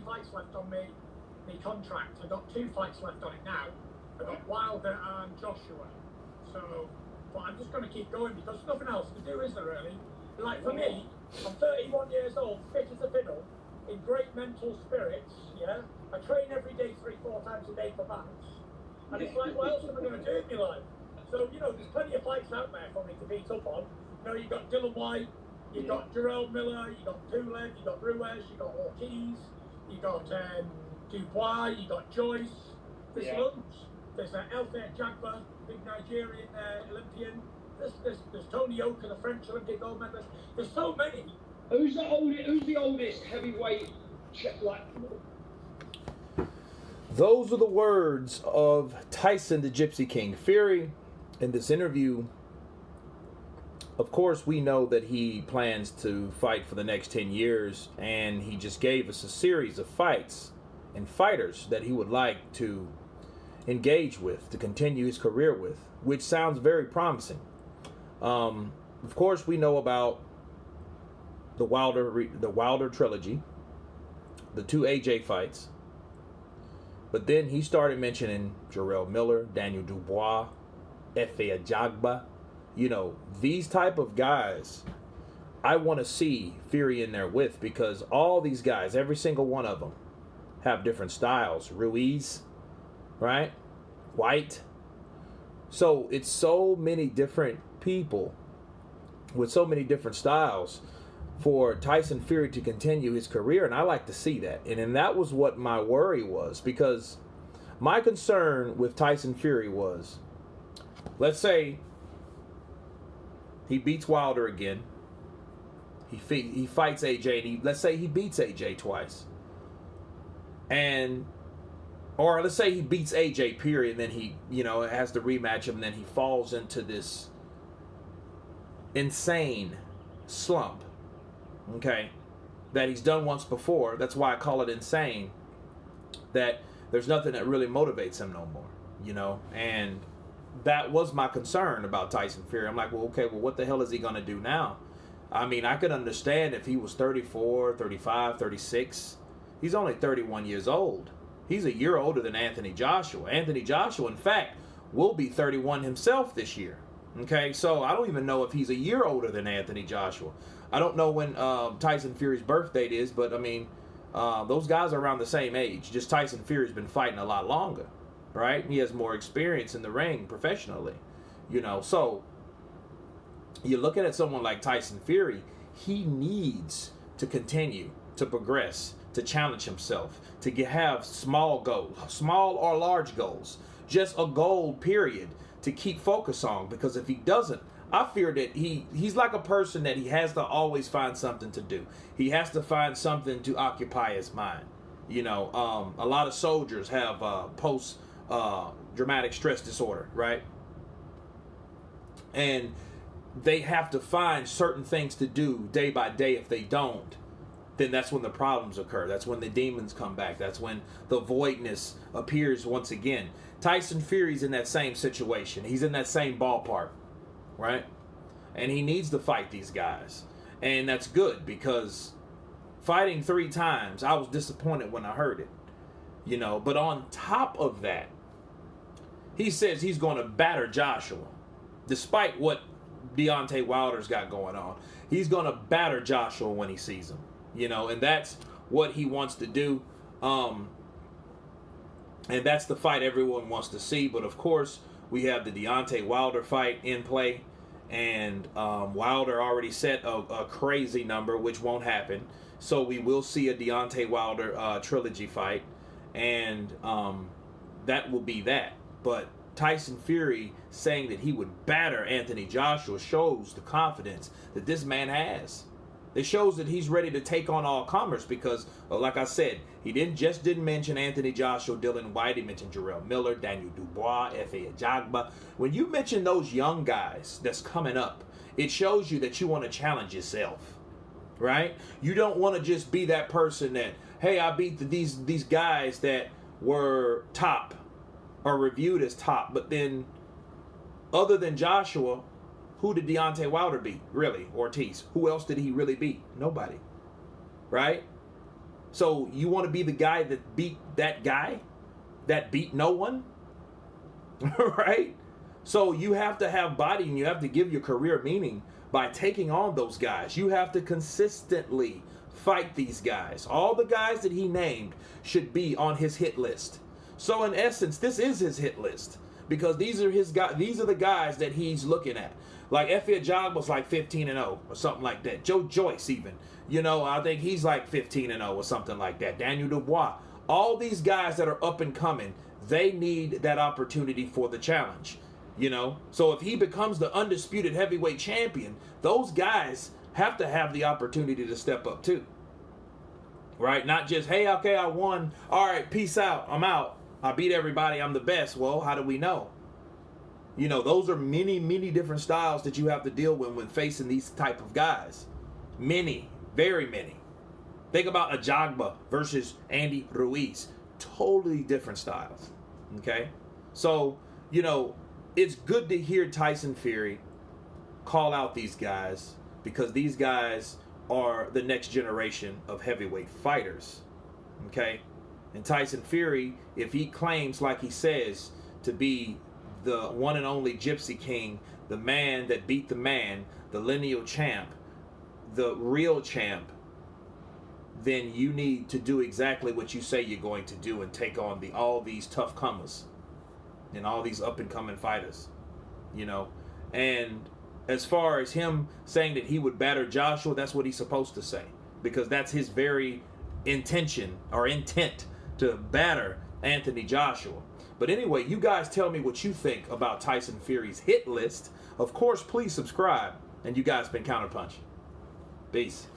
fights left on me contract. I've got 2 fights left on it now. I've got Wilder and Joshua. So, but I'm just going to keep going because there's nothing else to do, is there really? Like for me, I'm 31 years old, fit as a fiddle, in great mental spirits, yeah? I train every day 3-4 times a day for maths. And it's like, what else am I going to do in my life? So, you know, there's plenty of fights out there for me to beat up on. You know, you've got Dylan White, you've got Jarrell Miller, you've got Pulev, you've got Ruiz, you've got Ortiz, you've got Dubois, you've got Joyce, there's loads. There's IFLTV Jagba, big Nigerian Olympian. There's Tony Oka, the French Olympic gold medalist. There's so many. Who's the oldest heavyweight? Those are the words of Tyson the Gypsy King Fury in this interview. Of course, we know that he plans to fight for the next 10 years, and he just gave us a series of fights and fighters that he would like to engage with, to continue his career with, which sounds very promising. Of course, we know about the Wilder trilogy, the 2 AJ fights, but then he started mentioning Jarrell Miller, Daniel Dubois, Efe Ajagba. You know, these type of guys I want to see Fury in there with, because all these guys, every single one of them, have different styles. Ruiz, right? White. So it's so many different people with so many different styles for Tyson Fury to continue his career, and I like to see that. And that was what my worry was, because my concern with Tyson Fury was, let's say he beats Wilder again, he fights AJ, and let's say he beats AJ twice, or let's say he beats AJ, period, and then he, has to rematch him, and then he falls into this insane slump, okay, that he's done once before. That's why I call it insane, that there's nothing that really motivates him no more, and that was my concern about Tyson Fury. I'm like, well, what the hell is he going to do now? I mean, I could understand if he was 34, 35, 36. He's only 31 years old. He's a year older than Anthony Joshua. Anthony Joshua, in fact, will be 31 himself this year. Okay, so I don't even know if he's a year older than Anthony Joshua. I don't know when Tyson Fury's birth date is, but, I mean, those guys are around the same age. Just Tyson Fury's been fighting a lot longer, right? He has more experience in the ring professionally, So you're looking at someone like Tyson Fury, he needs to continue to progress, to challenge himself, to have small goals, small or large goals, just a goal, period, to keep focus on. Because if he doesn't, I fear that he's like a person that he has to always find something to do. He has to find something to occupy his mind. A lot of soldiers have post-traumatic stress disorder, right? And they have to find certain things to do day by day. If they don't, then that's when the problems occur. That's when the demons come back. That's when the voidness appears once again. Tyson Fury's in that same situation. He's in that same ballpark, right? And he needs to fight these guys. And that's good, because fighting 3 times, I was disappointed when I heard it. But on top of that, he says he's going to batter Joshua. Despite what Deontay Wilder's got going on, he's going to batter Joshua when he sees him. And that's what he wants to do. And that's the fight everyone wants to see. But of course, we have the Deontay Wilder fight in play. And Wilder already set a crazy number, which won't happen. So we will see a Deontay Wilder trilogy fight. And that will be that. But Tyson Fury saying that he would batter Anthony Joshua shows the confidence that this man has. It shows that he's ready to take on all comers, because, like I said, he didn't mention Anthony Joshua, Dylan White. He mentioned Jarrell Miller, Daniel Dubois, Efe Ajagba. When you mention those young guys that's coming up, it shows you that you want to challenge yourself, right? You don't want to just be that person that, hey, I beat these guys that were top or reviewed as top, but then other than Joshua, who did Deontay Wilder beat, really? Ortiz. Who else did he really beat? Nobody. Right? So you want to be the guy that beat that guy that beat no one? Right? So you have to have body and you have to give your career meaning by taking on those guys. You have to consistently fight these guys. All the guys that he named should be on his hit list. So in essence, this is his hit list because these are his guys. These are the guys that he's looking at. Like Efe Ajagba was like 15-0 or something like that. Joe Joyce even, I think he's like 15-0 or something like that. Daniel Dubois. All these guys that are up and coming, they need that opportunity for the challenge. So if he becomes the undisputed heavyweight champion, those guys have to have the opportunity to step up too. Right? Not just, hey, okay, I won. All right, peace out. I'm out. I beat everybody. I'm the best. Well, how do we know? Those are many, many different styles that you have to deal with when facing these type of guys. Many, very many. Think about Ajagba versus Andy Ruiz. Totally different styles. Okay? So, it's good to hear Tyson Fury call out these guys because these guys are the next generation of heavyweight fighters. Okay? And Tyson Fury, if he claims, like he says, to be the one and only Gypsy King, the man that beat the man, the lineal champ, the real champ, then you need to do exactly what you say you're going to do and take on all these tough comers and all these up and coming fighters. And as far as him saying that he would batter Joshua, that's what he's supposed to say because that's his very intent to batter Anthony Joshua. But anyway, you guys tell me what you think about Tyson Fury's hit list. Of course, please subscribe. And you guys been Counterpunch. Peace.